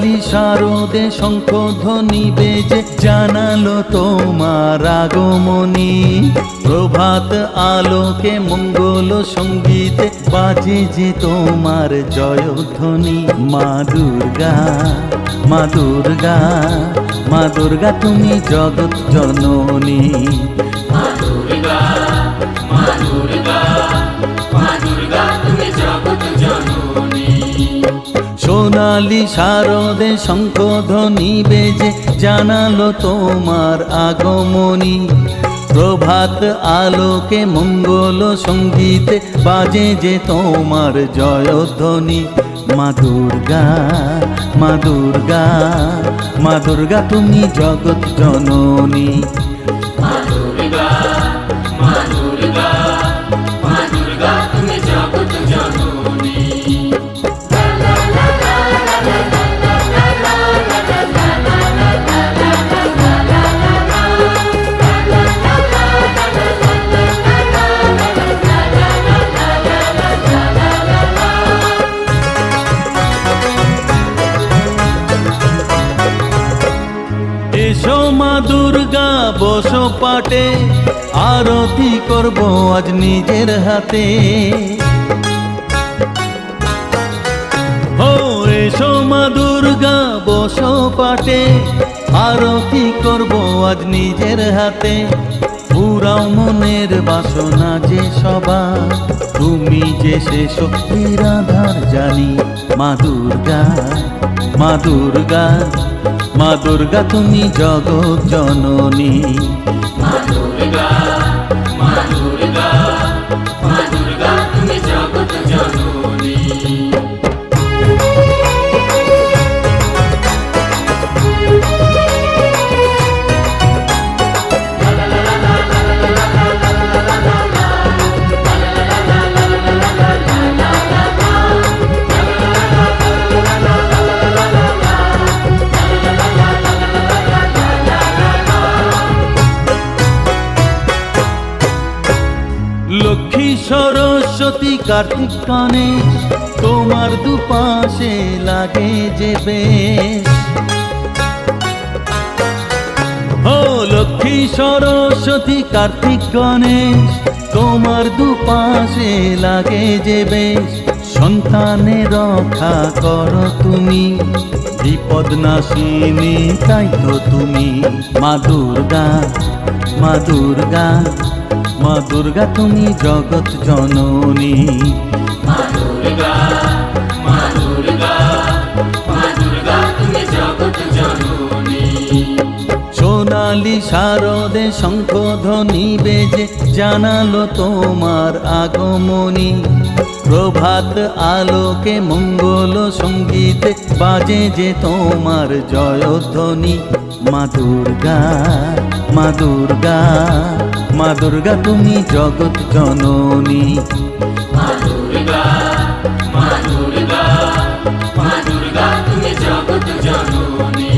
সোনালি শারদে শঙ্খধ্বনি বেজে জানালো তোমার আগমনী। প্রভাত আলোকে মঙ্গল সঙ্গীতে বাজে যে তোমার জয়ধ্বনি। মা দুর্গা, মা দুর্গা, মা দুর্গা তুমি জগৎ জননী। মা দুর্গা, মা দুর্গা, মা দুর্গা তুমি জগৎ জননী। সোনালি শারদে শঙ্খধ্বনি বেজে জানালো তোমার আগমনী। প্রভাত আলোকে মঙ্গল সঙ্গীতে বাজে যে তোমার জয়ধ্বনি। মা দুর্গা, মা দুর্গা, মা দুর্গা তুমি জগৎ জননী। মা দুর্গা, মা দুর্গা, মা দুর্গা তুমি জগৎ জননী। এসো মা দুর্গা বসো পাটে, আরতি করব আজ নিজের হাতে। ও এসো মা দুর্গা বসো পাটে, আরতি করব আজ নিজের হাতে। পুরাও মনের বাসনা যে সবার, তুমি যে সে শক্তির আধার জানি। মা দুর্গা, মা দুর্গা, মা দুর্গা তুমি জগৎ জননী। মা দুর্গা, মা দুর্গা, মা দুর্গা তুমি জগৎ জননী। লক্ষ্মী সরস্বতী কার্তিক গণেশ তোমার দুপাশে লাগে যে বেশ। ও লক্ষ্মী সরস্বতী কার্তিক গণেশ তোমার দুপাশে লাগে যে বেশ। সন্তানের রক্ষা করো তুমি, বিপদ নাশিনী তাই তো তুমি। মা দুর্গা, মা দুর্গা, মা দুর্গা তুমি জগৎ জননী। মা দুর্গা, মা দুর্গা, মা দুর্গা তুমি জগৎ জননী। সোনালি শারদে শঙ্খধ্বনি বেজে জানালো তোমার আগমনী। প্রভাত আলোকে মঙ্গল সঙ্গীতে বাজে যে তোমার জয়ধ্বনি। মা দুর্গা, মা দুর্গা, মা দুর্গা তুমি জগৎ জননী। মা দুর্গা, মা দুর্গা, মা দুর্গা তুমি জগৎ জননী।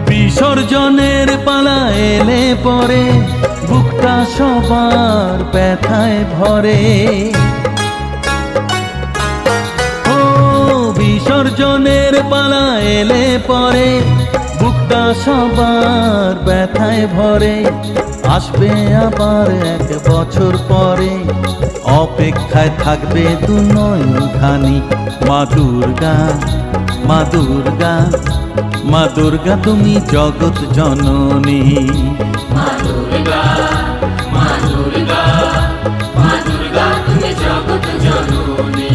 বিসর্জনের পালা এলে পরে বুকটা সবার ব্যথায় ভরে। ও বিসর্জনের পালা এলে পরে বুকটা সবার ব্যথায় ভরে। আসবে আবার এক বছর পরে, অপেক্ষায় থাকবে দু নয়নখানি। মা দুর্গা, মা দুর্গা, মা দুর্গা তুমি জগৎ জননী। মা দুর্গা, মা দুর্গা, মা দুর্গা তুমি জগৎ জননী।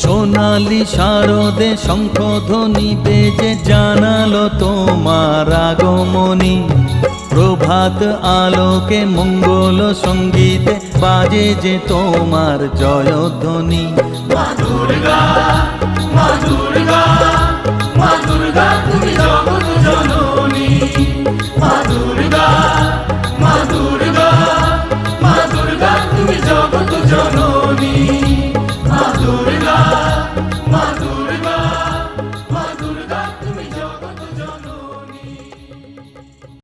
সোনালি শারদে শঙ্খধ্বনি বেজে জানালো তোমার আগমনী। প্রভাত আলোকে মঙ্গল সঙ্গীতে বাজে যে তোমার জয়ধ্বনি। মা দুর্গা, মা দুর্গা,